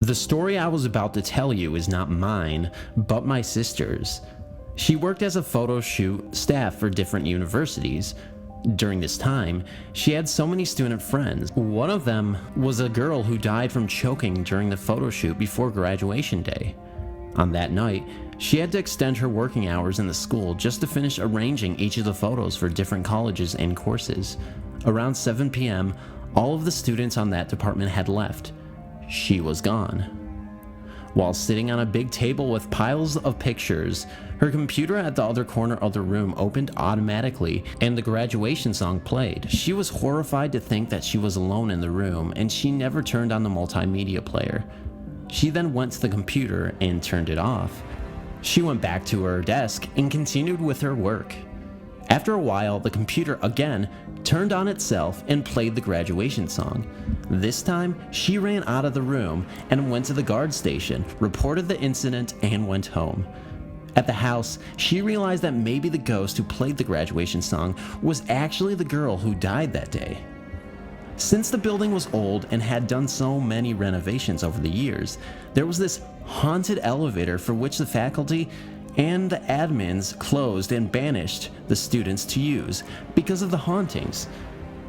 The story I was about to tell you is not mine, but my sister's. She worked as a photo shoot staff for different universities. During this time, she had so many student friends. One of them was a girl who died from choking during the photo shoot before graduation day. On that night, she had to extend her working hours in the school just to finish arranging each of the photos for different colleges and courses. Around 7 p.m., all of the students on that department had left. She was gone. While sitting on a big table with piles of pictures, her computer at the other corner of the room opened automatically and the graduation song played. She was horrified to think that she was alone in the room, and she never turned on the multimedia player. She then went to the computer and turned it off. She went back to her desk and continued with her work. After a while, the computer again turned on itself and played the graduation song. This time, she ran out of the room and went to the guard station, reported the incident, and went home. At the house, she realized that maybe the ghost who played the graduation song was actually the girl who died that day. Since the building was old and had done so many renovations over the years, there was this haunted elevator for which the faculty and the admins closed and banished the students to use because of the hauntings.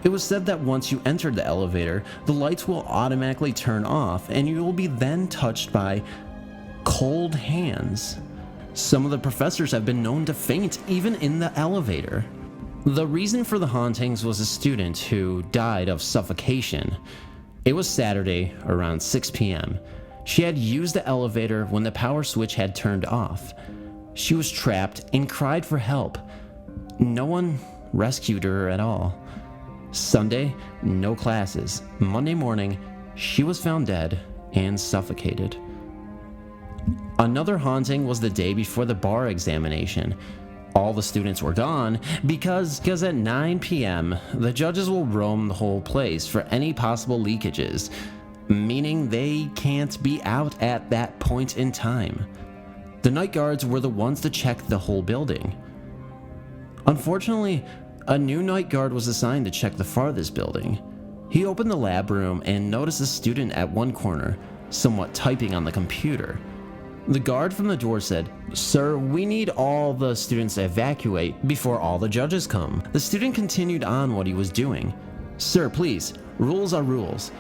It was said that once you entered the elevator, the lights will automatically turn off and you will be then touched by cold hands. Some of the professors have been known to faint even in the elevator. The reason for the hauntings was a student who died of suffocation. It was Saturday around 6 p.m. She had used the elevator when the power switch had turned off. She was trapped and cried for help. No one rescued her at all. Sunday, no classes. Monday morning, she was found dead and suffocated. Another haunting was the day before the bar examination. All the students were gone because at 9 p.m., the judges will roam the whole place for any possible leakages, meaning they can't be out at that point in time. The night guards were the ones to check the whole building. Unfortunately, a new night guard was assigned to check the farthest building. He opened the lab room and noticed a student at one corner, somewhat typing on the computer. The guard from the door said, "Sir, we need all the students to evacuate before all the judges come." The student continued on what he was doing. "Sir, please, rules are rules."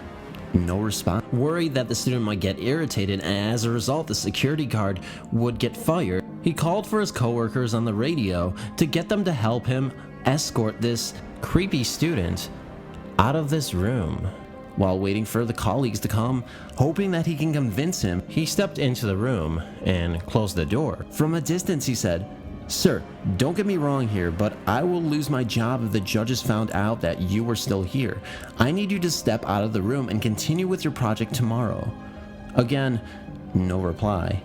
No response. Worried that the student might get irritated and as a result the security guard would get fired, he called for his coworkers on the radio to get them to help him escort this creepy student out of this room. While waiting for the colleagues to come, hoping that he can convince him, he stepped into the room and closed the door. From a distance he said, "Sir, don't get me wrong here, but I will lose my job if the judges found out that you were still here. I need you to step out of the room and continue with your project tomorrow." Again, no reply.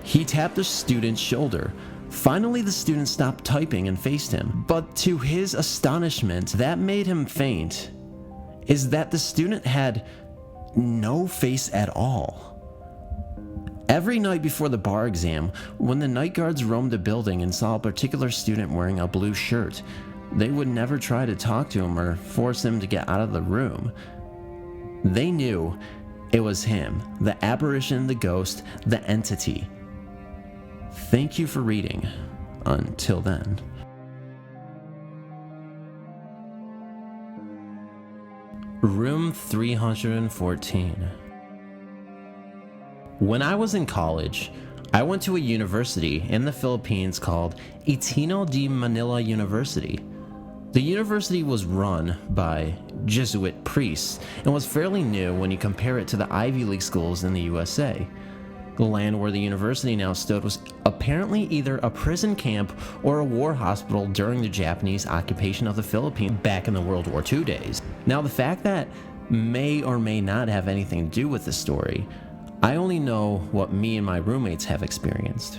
He tapped the student's shoulder. Finally, the student stopped typing and faced him. But to his astonishment, that made him faint, is that the student had no face at all. Every night before the bar exam, when the night guards roamed the building and saw a particular student wearing a blue shirt, they would never try to talk to him or force him to get out of the room. They knew it was him, the apparition, the ghost, the entity. Thank you for reading. Until then. Room 314. When I was in college, I went to a university in the Philippines called Ateneo de Manila University. The university was run by Jesuit priests and was fairly new when you compare it to the Ivy League schools in the USA. The land where the university now stood was apparently either a prison camp or a war hospital during the Japanese occupation of the Philippines back in the World War II days. Now, the fact that may or may not have anything to do with this story, I only know what me and my roommates have experienced.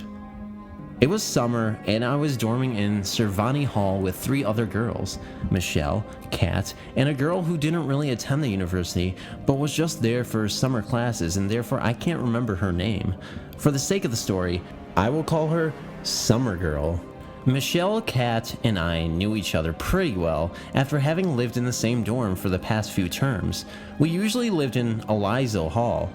It was summer and I was dorming in Servani Hall with 3 other girls, Michelle, Kat, and a girl who didn't really attend the university but was just there for summer classes and therefore I can't remember her name. For the sake of the story, I will call her Summer Girl. Michelle, Kat, and I knew each other pretty well after having lived in the same dorm for the past few terms. We usually lived in Aliso Hall.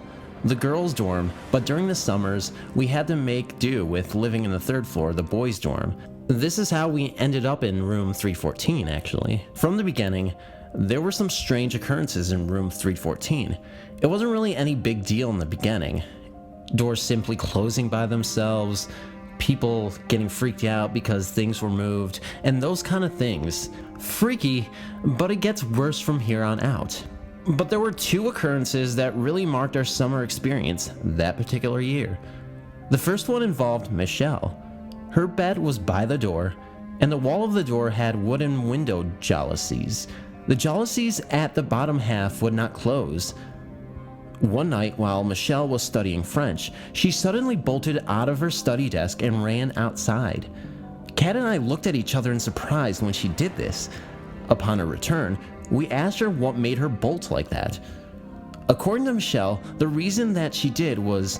the girls' dorm, but during the summers, we had to make do with living in the third floor, the boys' dorm. This is how we ended up in room 314, actually. From the beginning, there were some strange occurrences in room 314. It wasn't really any big deal in the beginning. Doors simply closing by themselves, people getting freaked out because things were moved, and those kind of things. Freaky, but it gets worse from here on out. But there were two occurrences that really marked our summer experience that particular year. The first one involved Michelle. Her bed was by the door, and the wall of the door had wooden window jalousies. The jalousies at the bottom half would not close. One night, while Michelle was studying French, she suddenly bolted out of her study desk and ran outside. Kat and I looked at each other in surprise when she did this. Upon her return, we asked her what made her bolt like that. According to Michelle, the reason that she did was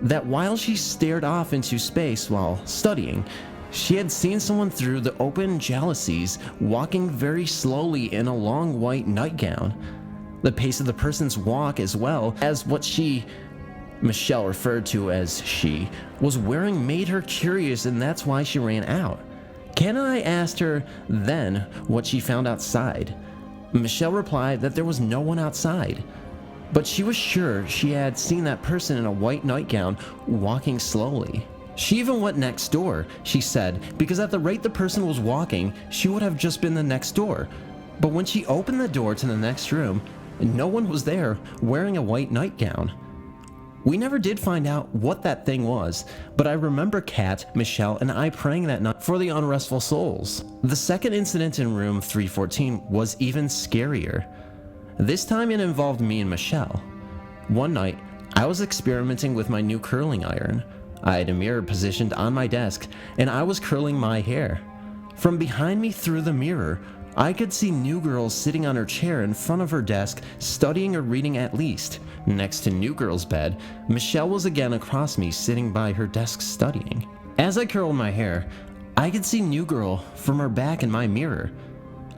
that while she stared off into space while studying, she had seen someone through the open jalousies walking very slowly in a long white nightgown. The pace of the person's walk, as well as what Michelle referred to as she, was wearing made her curious, and that's why she ran out. Ken and I asked her then what she found outside. Michelle replied that there was no one outside, but she was sure she had seen that person in a white nightgown walking slowly. She even went next door, she said, because at the rate the person was walking, she would have just been the next door. But when she opened the door to the next room, no one was there wearing a white nightgown. We never did find out what that thing was, but I remember Kat, Michelle, and I praying that night for the unrestful souls. The second incident in room 314 was even scarier. This time it involved me and Michelle. One night, I was experimenting with my new curling iron. I had a mirror positioned on my desk, and I was curling my hair. From behind me through the mirror, I could see New Girl sitting on her chair in front of her desk, studying or reading at least. Next to New Girl's bed, Michelle was again across me, sitting by her desk studying. As I curled my hair, I could see New Girl from her back in my mirror.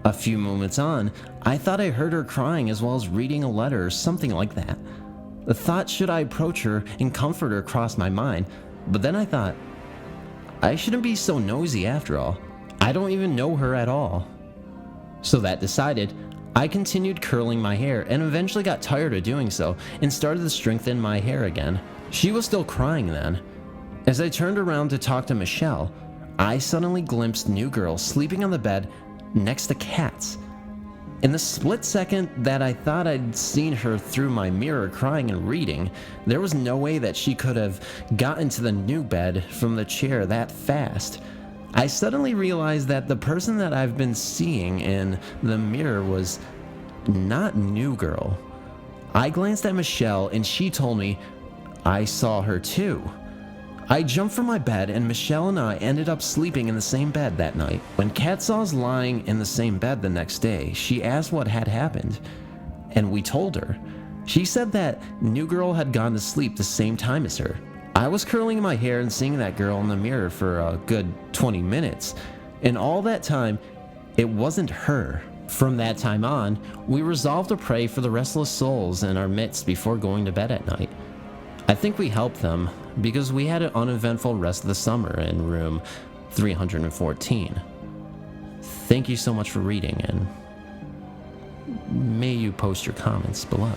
A few moments on, I thought I heard her crying as well as reading a letter or something like that. The thought should I approach her and comfort her crossed my mind, but then I thought, I shouldn't be so nosy after all. I don't even know her at all. So that decided, I continued curling my hair and eventually got tired of doing so and started to strengthen my hair again. She was still crying then. As I turned around to talk to Michelle, I suddenly glimpsed New Girl sleeping on the bed next to Kat's. In the split second that I thought I'd seen her through my mirror crying and reading, there was no way that she could have gotten to the new bed from the chair that fast. I suddenly realized that the person that I've been seeing in the mirror was not New Girl. I glanced at Michelle and she told me I saw her too. I jumped from my bed and Michelle and I ended up sleeping in the same bed that night. When Kat saw us lying in the same bed the next day, she asked what had happened, and we told her. She said that New Girl had gone to sleep the same time as her. I was curling my hair and seeing that girl in the mirror for a good 20 minutes, and all that time, it wasn't her. From that time on, we resolved to pray for the restless souls in our midst before going to bed at night. I think we helped them because we had an uneventful rest of the summer in room 314. Thank you so much for reading, and may you post your comments below.